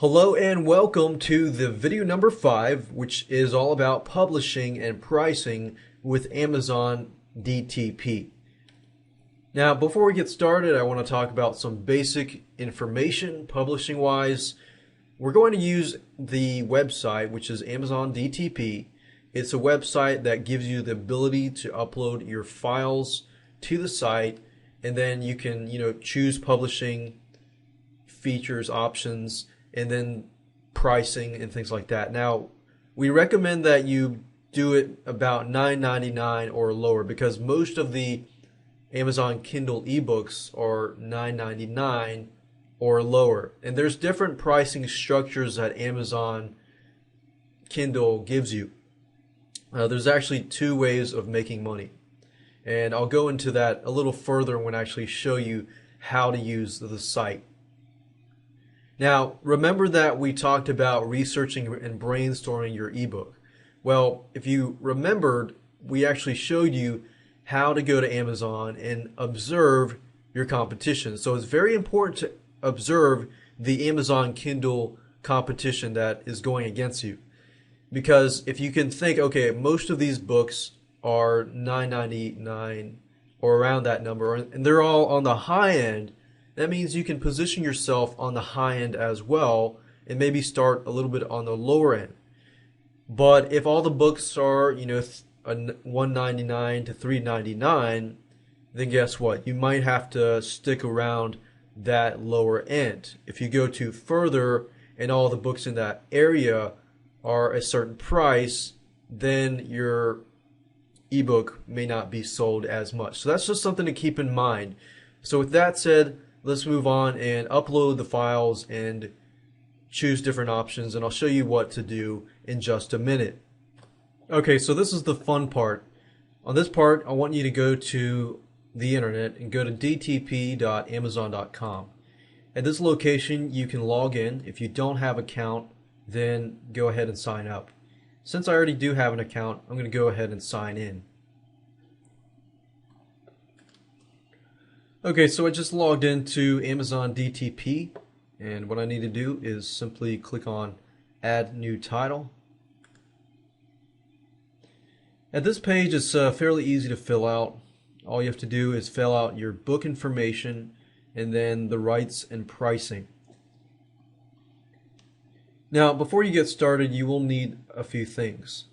Hello and welcome to the video number 5, which is all about publishing and pricing with Amazon DTP. Now, before we get started, I want to talk about some basic information publishing wise. We're going to use the website, which is Amazon DTP. It's a website that gives you the ability to upload your files to the site, and then you can, choose publishing features, options, and then pricing and things like that. Now, we recommend that you do it about $9.99 or lower because most of the Amazon Kindle ebooks are $9.99 or lower. And there's different pricing structures that Amazon Kindle gives you. There's actually 2 ways of making money. And I'll go into that a little further when I actually show you how to use the site. Now, remember that we talked about researching and brainstorming your ebook. Well, if you remembered, we actually showed you how to go to Amazon and observe your competition. So it's very important to observe the Amazon Kindle competition that is going against you. Because if you can think, okay, most of these books are $9.99 or around that number, and they're all on the high end, that means you can position yourself on the high end as well and maybe start a little bit on the lower end. But if all the books are, $1.99 to $3.99, then guess what? You might have to stick around that lower end. If you go too further and all the books in that area are a certain price, then your ebook may not be sold as much. So that's just something to keep in mind. So with that said, let's move on and upload the files and choose different options, and I'll show you what to do in just a minute. Okay, so this is the fun part. On this part, I want you to go to the internet and go to dtp.amazon.com. At this location, you can log in. If you don't have an account, then go ahead and sign up. Since I already do have an account, I'm going to go ahead and sign in. Okay, so I just logged into Amazon DTP, and what I need to do is simply click on Add New Title. At this page, it's fairly easy to fill out. All you have to do is fill out your book information and then the rights and pricing. Now, before you get started, you will need a few things.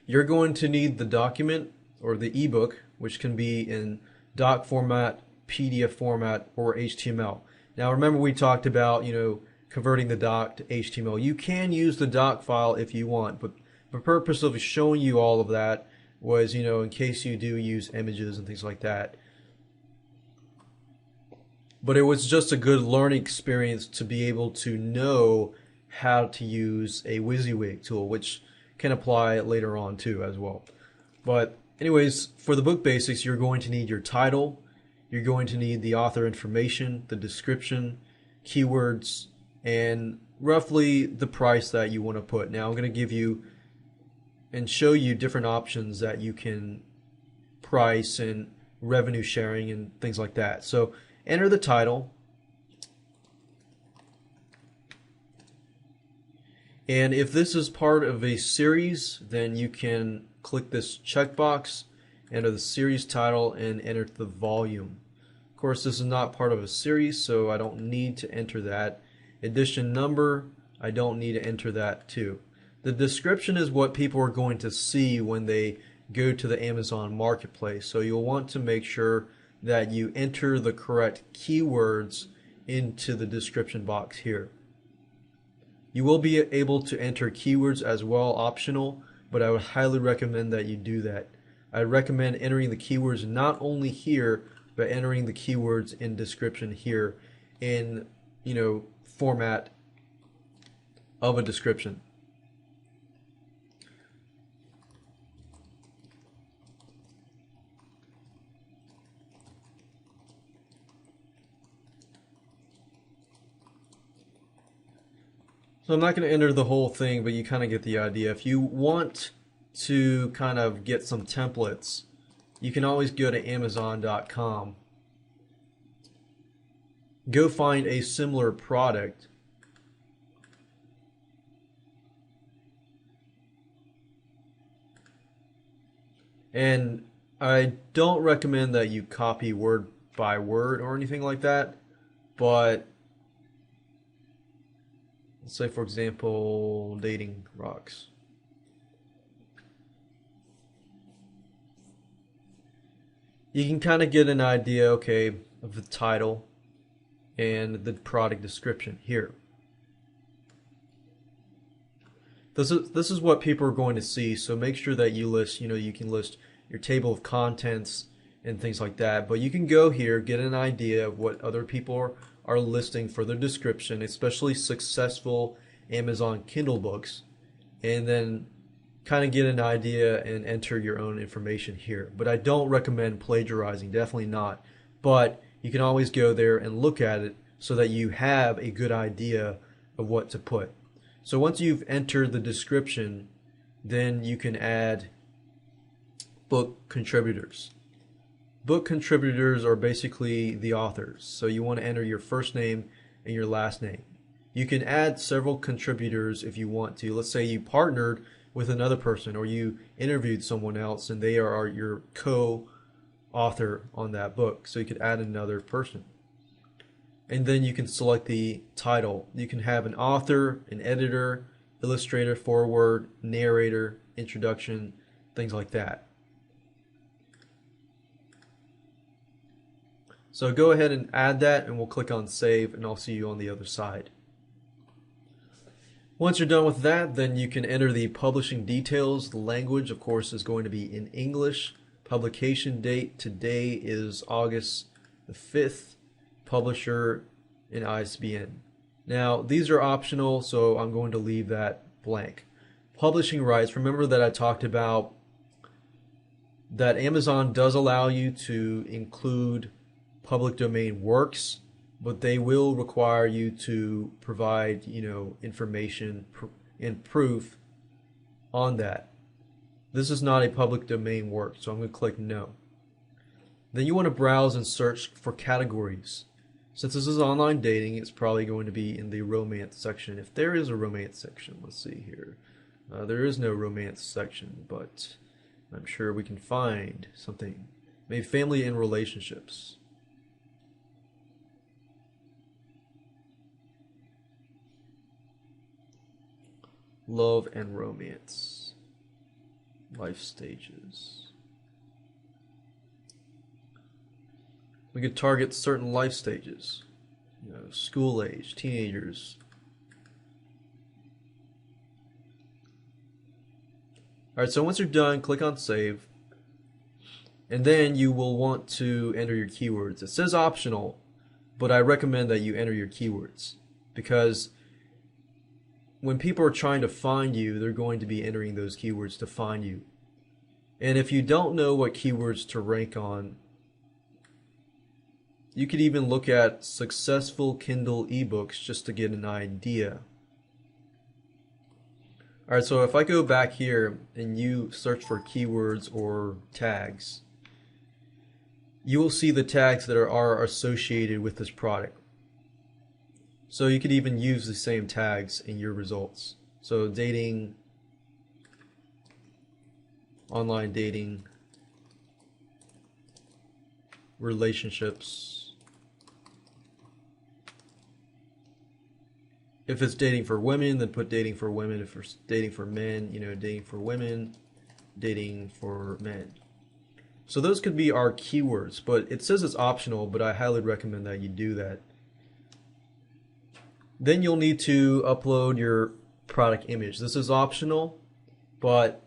You're going to need the document or the ebook, which can be in doc format, PDF format, or HTML. Now remember we talked about, converting the doc to HTML. You can use the doc file if you want, but the purpose of showing you all of that was, in case you do use images and things like that. But it was just a good learning experience to be able to know how to use a WYSIWYG tool, which can apply later on too as well. But anyways, for the book basics, you're going to need your title, you're going to need the author information, the description, keywords, and roughly the price that you want to put. Now I'm going to give you and show you different options that you can price and revenue sharing and things like that. So enter the title. And if this is part of a series, then you can click this checkbox, enter the series title, and enter the volume. Of course, this is not part of a series, so I don't need to enter that. Edition number, I don't need to enter that too. The description is what people are going to see when they go to the Amazon Marketplace, so you'll want to make sure that you enter the correct keywords into the description box here. You will be able to enter keywords as well, optional, but I would highly recommend that you do that. I recommend entering the keywords not only here, but entering the keywords in description here in, format of a description. So I'm not going to enter the whole thing, but you kind of get the idea. If you want to kind of get some templates, you can always go to Amazon.com go find a similar product and I don't recommend that you copy word by word or anything like that, but let's say for example dating rocks. You can kind of get an idea, okay, of the title and the product description here. This is what people are going to see, so make sure that you list, you can list your table of contents and things like that, but you can go here, get an idea of what other people are listing for their description, especially successful Amazon Kindle books, and then kind of get an idea and enter your own information here. But I don't recommend plagiarizing, definitely not. But you can always go there and look at it so that you have a good idea of what to put. So once you've entered the description, then you can add book contributors. Book contributors are basically the authors. So you want to enter your first name and your last name. You can add several contributors if you want to. Let's say you partnered with another person or you interviewed someone else and they are your co-author on that book. So you could add another person. And then you can select the title. You can have an author, an editor, illustrator, foreword, narrator, introduction, things like that. So go ahead and add that and we'll click on save and I'll see you on the other side. Once you're done with that, then you can enter the publishing details. The language, of course, is going to be in English. Publication date today is August the 5th. Publisher and ISBN. Now, these are optional, so I'm going to leave that blank. Publishing rights, remember that I talked about that Amazon does allow you to include public domain works, but they will require you to provide, information and proof on that. This is not a public domain work, so I'm going to click no. Then you want to browse and search for categories. Since this is online dating, it's probably going to be in the romance section. If there is a romance section, let's see here. There is no romance section, but I'm sure we can find something. Maybe family and relationships. Love and romance. Life stages. We could target certain life stages, school age, teenagers. Alright, so once you're done, click on save. And then you will want to enter your keywords. It says optional, but I recommend that you enter your keywords because when people are trying to find you, they're going to be entering those keywords to find you. And if you don't know what keywords to rank on, you could even look at successful Kindle ebooks just to get an idea. Alright, so if I go back here and you search for keywords or tags, you will see the tags that are associated with this product. So you could even use the same tags in your results. So dating, online dating, relationships. If it's dating for women, then put dating for women. If it's dating for men, dating for women, dating for men. So those could be our keywords, but it says it's optional, but I highly recommend that you do that. Then you'll need to upload your product image. This is optional, but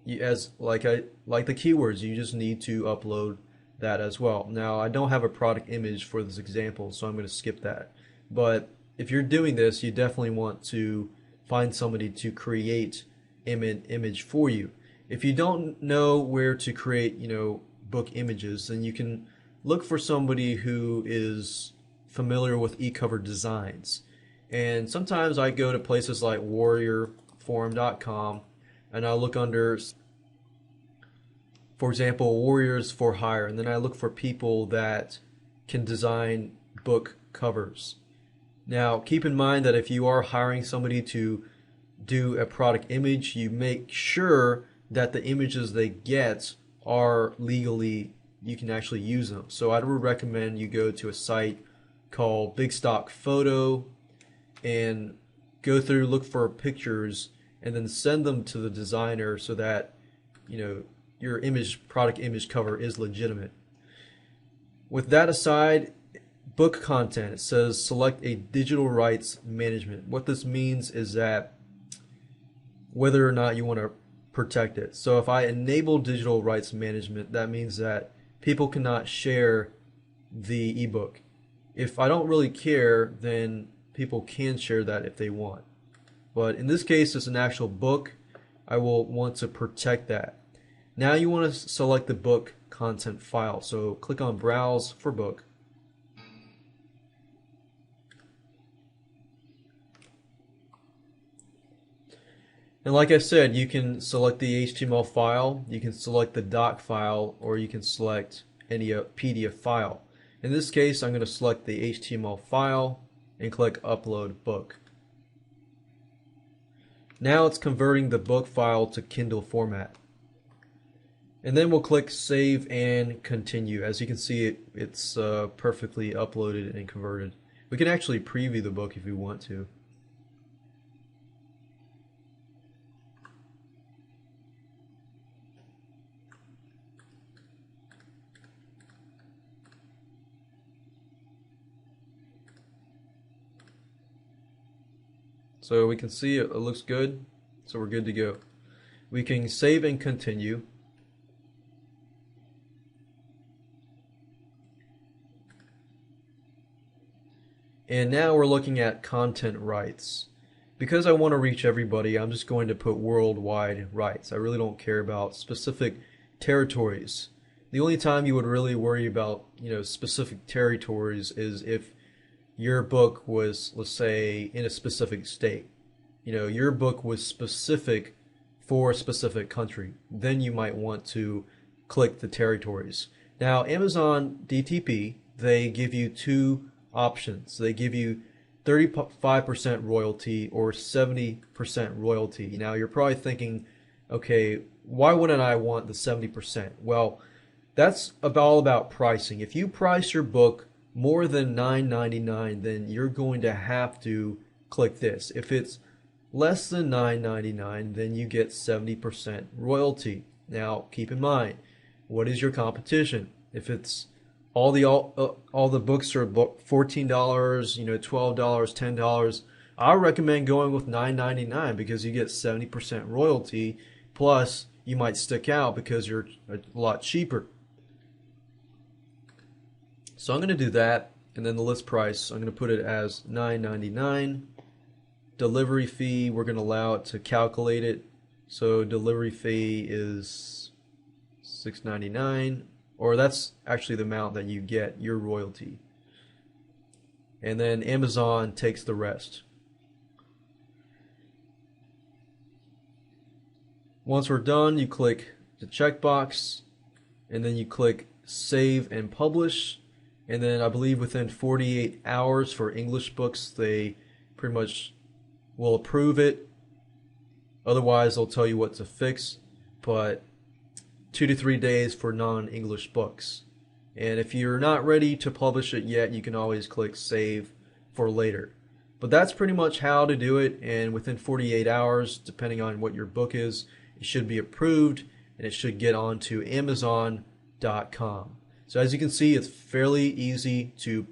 like the keywords, you just need to upload that as well. Now, I don't have a product image for this example, so I'm going to skip that. But if you're doing this, you definitely want to find somebody to create image for you. If you don't know where to create, book images, then you can look for somebody who is familiar with e-cover designs. And sometimes I go to places like warriorforum.com and I look under, for example, Warriors for Hire, and then I look for people that can design book covers. Now keep in mind that if you are hiring somebody to do a product image, you make sure that the images they get are legally, you can actually use them. So I would recommend you go to a site called Big Stock Photo and go through, look for pictures, and then send them to the designer so that your product image cover is legitimate. With that aside, book content, it says select a digital rights management. What this means is that whether or not you want to protect it. So if I enable digital rights management, that means that people cannot share the ebook. If I don't really care, then people can share that if they want. But in this case, it's an actual book. I will want to protect that. Now you want to select the book content file. So click on Browse for Book. And like I said, you can select the HTML file, you can select the doc file, or you can select any PDF file. In this case, I'm going to select the HTML file and click Upload Book. Now it's converting the book file to Kindle format. And then we'll click Save and Continue. As you can see, it's perfectly uploaded and converted. We can actually preview the book if we want to. So we can see it looks good, so we're good to go. We can save and continue. And now we're looking at content rights. Because I want to reach everybody, I'm just going to put worldwide rights. I really don't care about specific territories. The only time you would really worry about, specific territories is if your book was, let's say, in a specific state. Your book was specific for a specific country. Then you might want to click the territories. Now, Amazon DTP, they give you two options. They give you 35% royalty or 70% royalty. Now, you're probably thinking, okay, why wouldn't I want the 70%? Well, that's all about pricing. If you price your book more than $9.99, then you're going to have to click this. If it's less than $9.99, then you get 70% royalty. Now, keep in mind, what is your competition? If it's all the books are $14, $12, $10, I recommend going with $9.99 because you get 70% royalty, plus you might stick out because you're a lot cheaper. So I'm going to do that, and then the list price, I'm going to put it as $9.99. Delivery fee, we're going to allow it to calculate it. So delivery fee is $6.99, or that's actually the amount that you get your royalty. And then Amazon takes the rest. Once we're done, you click the checkbox, and then you click Save and Publish. And then I believe within 48 hours for English books, they pretty much will approve it. Otherwise, they'll tell you what to fix. But 2 to 3 days for non-English books. And if you're not ready to publish it yet, you can always click Save for later. But that's pretty much how to do it. And within 48 hours, depending on what your book is, it should be approved and it should get onto Amazon.com. So as you can see, it's fairly easy to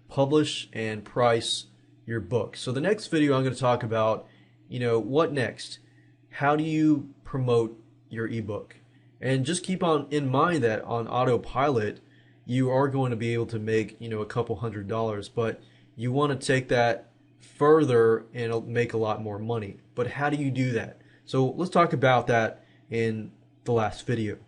publish and price your book. So the next video I'm going to talk about, what next? How do you promote your ebook? And just keep in mind that on autopilot, you are going to be able to make, a couple $100s, but you want to take that further and make a lot more money. But how do you do that? So let's talk about that in the last video.